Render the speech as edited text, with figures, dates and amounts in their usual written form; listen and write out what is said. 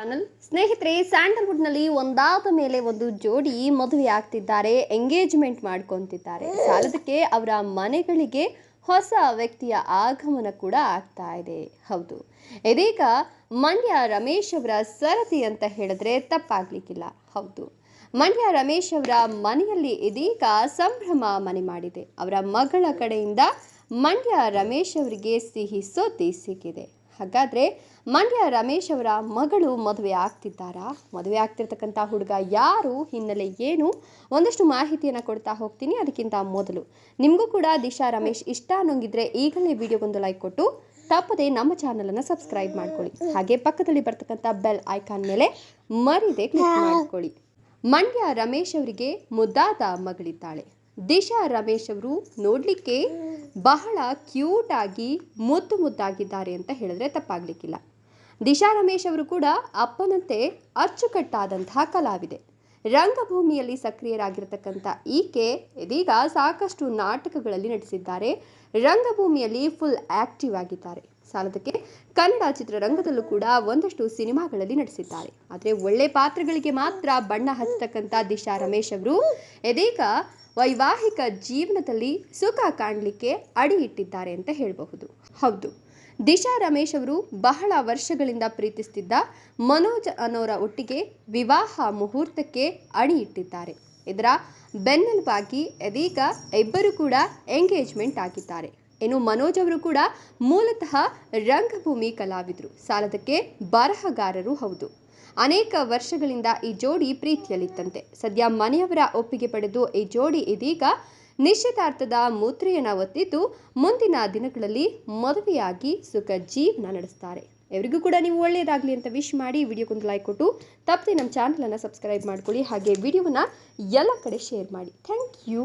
Channel ಸ್ನೇಹಿತರೆ, ಸ್ಯಾಂಡಲ್ವುಡ್ನಲ್ಲಿ ಒಂದಾದ ಮೇಲೆ ಒಂದು ಜೋಡಿ ಮದುವೆ ಆಗ್ತಿದ್ದಾರೆ, ಎಂಗೇಜ್ಮೆಂಟ್ ಮಾಡ್ಕೊಂತಿದ್ದಾರೆ. ಸಾಲದಕ್ಕೆ ಅವರ ಮನೆಗಳಿಗೆ ಹೊಸ ವ್ಯಕ್ತಿಯ ಆಗಮನ ಕೂಡ ಆಗ್ತಾ ಇದೆ. ಹೌದು, ಇದೀಗ ಮಂಡ್ಯ ರಮೇಶ್ ಅವರ ಸರದಿ ಅಂತ ಹೇಳಿದ್ರೆ ತಪ್ಪಾಗ್ಲಿಕ್ಕಿಲ್ಲ. ಹೌದು, ಮಂಡ್ಯ ರಮೇಶ್ ಅವರ ಮನೆಯಲ್ಲಿ ಇದೀಗ ಸಂಭ್ರಮ ಮನೆ ಮಾಡಿದೆ. ಅವರ ಮಗಳ ಕಡೆಯಿಂದ ಮಂಡ್ಯ ರಮೇಶ್ ಅವರಿಗೆ ಸಿಹಿ ಸುದ್ದಿ ಸಿಕ್ಕಿದೆ. ಹಾಗಾದ್ರೆ ಮಂಡ್ಯ ರಮೇಶ್ ಅವರ ಮಗಳು ಮದುವೆ ಆಗ್ತಿದ್ದಾರಾ? ಮದುವೆ ಆಗ್ತಿರ್ತಕ್ಕಂಥ ಹುಡುಗ ಯಾರು, ಹಿನ್ನೆಲೆ ಏನು, ಒಂದಷ್ಟು ಮಾಹಿತಿಯನ್ನು ಕೊಡ್ತಾ ಹೋಗ್ತೀನಿ. ಅದಕ್ಕಿಂತ ಮೊದಲು ನಿಮಗೂ ಕೂಡ ದಿಶಾ ರಮೇಶ್ ಇಷ್ಟ ಅನ್ನೋಂಗಿದ್ರೆ ಈಗಲೇ ವಿಡಿಯೋಗೊಂದು ಲೈಕ್ ಕೊಟ್ಟು ತಪ್ಪದೆ ನಮ್ಮ ಚಾನಲನ್ನು ಸಬ್ಸ್ಕ್ರೈಬ್ ಮಾಡ್ಕೊಳ್ಳಿ. ಹಾಗೆ ಪಕ್ಕದಲ್ಲಿ ಬರ್ತಕ್ಕಂಥ ಬೆಲ್ ಐಕಾನ್ ಮೇಲೆ ಮರಿದೆ ಕ್ಲಿಕ್ ಮಾಡ್ಕೊಳ್ಳಿ. ಮಂಡ್ಯ ರಮೇಶ್ ಅವರಿಗೆ ಮುದ್ದಾದ ಮಗಳಿದ್ದಾಳೆ. ದಿಶಾ ರಮೇಶ್ ಅವರು ನೋಡಲಿಕ್ಕೆ ಬಹಳ ಕ್ಯೂಟ್ ಆಗಿ ಮುದ್ದಾಗಿದ್ದಾರೆ ಅಂತ ಹೇಳಿದ್ರೆ ತಪ್ಪಾಗ್ಲಿಕ್ಕಿಲ್ಲ. ದಿಶಾ ರಮೇಶ್ ಅವರು ಕೂಡ ಅಪ್ಪನಂತೆ ಅಚ್ಚುಕಟ್ಟಾದಂತಹ ಕಲಾವಿದೆ. ರಂಗಭೂಮಿಯಲ್ಲಿ ಸಕ್ರಿಯರಾಗಿರ್ತಕ್ಕಂಥ ಈಕೆ ಇದೀಗ ಸಾಕಷ್ಟು ನಾಟಕಗಳಲ್ಲಿ ನಟಿಸಿದ್ದಾರೆ. ರಂಗಭೂಮಿಯಲ್ಲಿ ಫುಲ್ ಆಕ್ಟಿವ್ ಆಗಿದ್ದಾರೆ. ಸಾಲದಕ್ಕೆ ಕನ್ನಡ ಚಿತ್ರರಂಗದಲ್ಲೂ ಕೂಡ ಒಂದಷ್ಟು ಸಿನಿಮಾಗಳಲ್ಲಿ ನಟಿಸಿದ್ದಾರೆ. ಆದರೆ ಒಳ್ಳೆ ಪಾತ್ರಗಳಿಗೆ ಮಾತ್ರ ಬಣ್ಣ ಹಚ್ಚತಕ್ಕಂಥ ದಿಶಾ ರಮೇಶ್ ಅವರು ಇದೀಗ ವೈವಾಹಿಕ ಜೀವನದಲ್ಲಿ ಸುಖ ಕಾಣಲಿಕ್ಕೆ ಅಡಿ ಇಟ್ಟಿದ್ದಾರೆ ಅಂತ ಹೇಳಬಹುದು. ಹೌದು, ದಿಶಾ ರಮೇಶ್ ಅವರು ಬಹಳ ವರ್ಷಗಳಿಂದ ಪ್ರೀತಿಸ್ತಿದ್ದ ಮನೋಜ್ ಅನ್ನೋರ ಒಟ್ಟಿಗೆ ವಿವಾಹ ಮುಹೂರ್ತಕ್ಕೆ ಅಡಿ ಇಟ್ಟಿದ್ದಾರೆ. ಇದರ ಬೆನ್ನೆಲುಬಾಗಿ ಇದೀಗ ಇಬ್ಬರು ಕೂಡ ಎಂಗೇಜ್ಮೆಂಟ್ ಆಗಿದ್ದಾರೆ. ಇನ್ನು ಮನೋಜ್ ಅವರು ಕೂಡ ಮೂಲತಃ ರಂಗಭೂಮಿ ಕಲಾವಿದರು, ಸಾಲದಕ್ಕೆ ಬರಹಗಾರರು ಹೌದು. ಅನೇಕ ವರ್ಷಗಳಿಂದ ಈ ಜೋಡಿ ಪ್ರೀತಿಯಲ್ಲಿತ್ತಂತೆ. ಸದ್ಯ ಮನೆಯವರ ಒಪ್ಪಿಗೆ ಪಡೆದು ಈ ಜೋಡಿ ಇದೀಗ ನಿಶ್ಚಿತಾರ್ಥದ ಮುದ್ರೆಯನ್ನು ಒತ್ತಿದ್ದು ಮುಂದಿನ ದಿನಗಳಲ್ಲಿ ಮದುವೆಯಾಗಿ ಸುಖ ಜೀವನ ನಡೆಸ್ತಾರೆ. ಇವರಿಗೂ ಕೂಡ ನೀವು ಒಳ್ಳೆಯದಾಗಲಿ ಅಂತ ವಿಶ್ ಮಾಡಿ ವಿಡಿಯೋಗೊಂದು ಲೈಕ್ ಕೊಟ್ಟು ತಪ್ಪದೆ ನಮ್ಮ ಚಾನಲನ್ನು ಸಬ್ಸ್ಕ್ರೈಬ್ ಮಾಡ್ಕೊಳ್ಳಿ. ಹಾಗೆ ವಿಡಿಯೋವನ್ನು ಎಲ್ಲ ಕಡೆ ಶೇರ್ ಮಾಡಿ. Thank you.